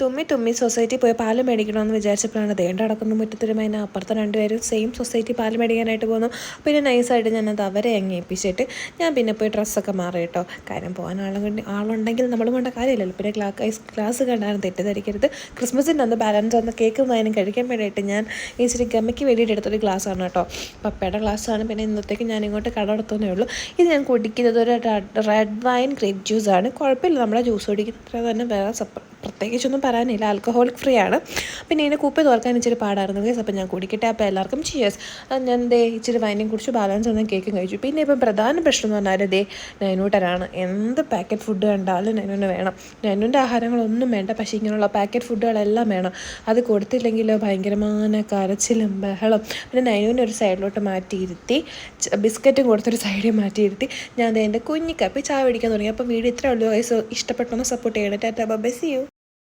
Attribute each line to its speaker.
Speaker 1: തുമ്മി സൊസൈറ്റി പോയി പാല് മേടിക്കണമെന്ന് വിചാരിച്ചപ്പോഴാണ് ദേണ്ട നടക്കുന്ന മുറ്റത്തിരുമ്പോൾ അതിന് അപ്പുറത്തെ രണ്ടുപേരും സെയിം സൊസൈറ്റി പാല് മേടിക്കാനായിട്ട് പോകുന്നു. പിന്നെ നൈസായിട്ട് ഞാനത് അവരെ അങ്ങ് ഏൽപ്പിച്ചിട്ട് ഞാൻ പിന്നെ പോയി ഡ്രസ്സൊക്കെ മാറി കേട്ടോ. കാര്യം പോകാൻ ആളുണ്ടെങ്കിൽ നമ്മൾ കൊണ്ട കാര്യമില്ലല്ലോ. പിന്നെ ക്ലാസ് കണ്ടാലും തെറ്റിദ്ധരിക്കരുത്. ക്രിസ്മസിൻ്റെ അന്ന് ബാലൻസ് വന്ന് കേക്ക് വായനം കഴിക്കാൻ വേണ്ടിയിട്ട് ഞാൻ ഇച്ചിരി ഗമ്മയ്ക്ക് വേണ്ടിയിട്ട് എടുത്തൊരു ഗ്ലാസ്സാണ് കേട്ടോ. പപ്പയുടെ ഗ്ലാസ്സാണ്. പിന്നെ ഇന്നത്തേക്ക് ഞാൻ ഇങ്ങോട്ട് കടമെടുത്തേ ഉള്ളൂ. ഇത് ഞാൻ കുടിക്കുന്നത് ഒരു റെഡ് വൈൻ ഗ്രേപ്പ് ജ്യൂസാണ്. കുഴപ്പമില്ല, നമ്മുടെ ജ്യൂസ് കുടിക്കുന്നത് തന്നെ വേറെ പ്രത്യേകിച്ചൊന്നും പറയാനില്ല, ആൽക്കഹോളിക് ഫ്രീ ആണ്. പിന്നെ ഇതിനെ കുപ്പി തുറക്കാൻ ഇച്ചിരി പാടായിരുന്നു കേസ്. അപ്പം ഞാൻ കുടിക്കട്ടെ. അപ്പോൾ എല്ലാവർക്കും ചിയേഴ്സ്. ഞാൻ ഇച്ചിരി വൈനും കുടിച്ച് ബാലൻസ് വന്ന് കേക്കും കഴിച്ചു. പിന്നെ ഇപ്പം പ്രധാന പ്രശ്നം എന്ന് പറഞ്ഞാൽ നൈനൂട്ടനാണ്. എന്ത് പാക്കറ്റ് ഫുഡ് കണ്ടാലും നൈനൂന് വേണം. നൈനൂൻ്റെ ആഹാരങ്ങളൊന്നും വേണ്ട, പക്ഷേ ഇങ്ങനെയുള്ള പാക്കറ്റ് ഫുഡുകളെല്ലാം വേണം. അത് കൊടുത്തില്ലെങ്കിൽ ഭയങ്കരമായ കരച്ചിലും ബഹളം. പിന്നെ നൈനൂനെ ഒരു സൈഡിലോട്ട് മാറ്റിയിരുത്തി ബിസ്ക്കറ്റും കൊടുത്തൊരു സൈഡിൽ മാറ്റിയിരുത്തി ഞാൻ എൻ്റെ കുഞ്ഞിക്കപ്പി ചായ പിടിക്കാൻ തുടങ്ങി. അപ്പോൾ വീഡിയോ ഇത്രയേ ഉള്ളൂ. ഇഷ്ടപ്പെട്ടൊന്ന് സപ്പോർട്ട് ചെയ്യണം. ടാറ്റാ ബൈ, സീ യു.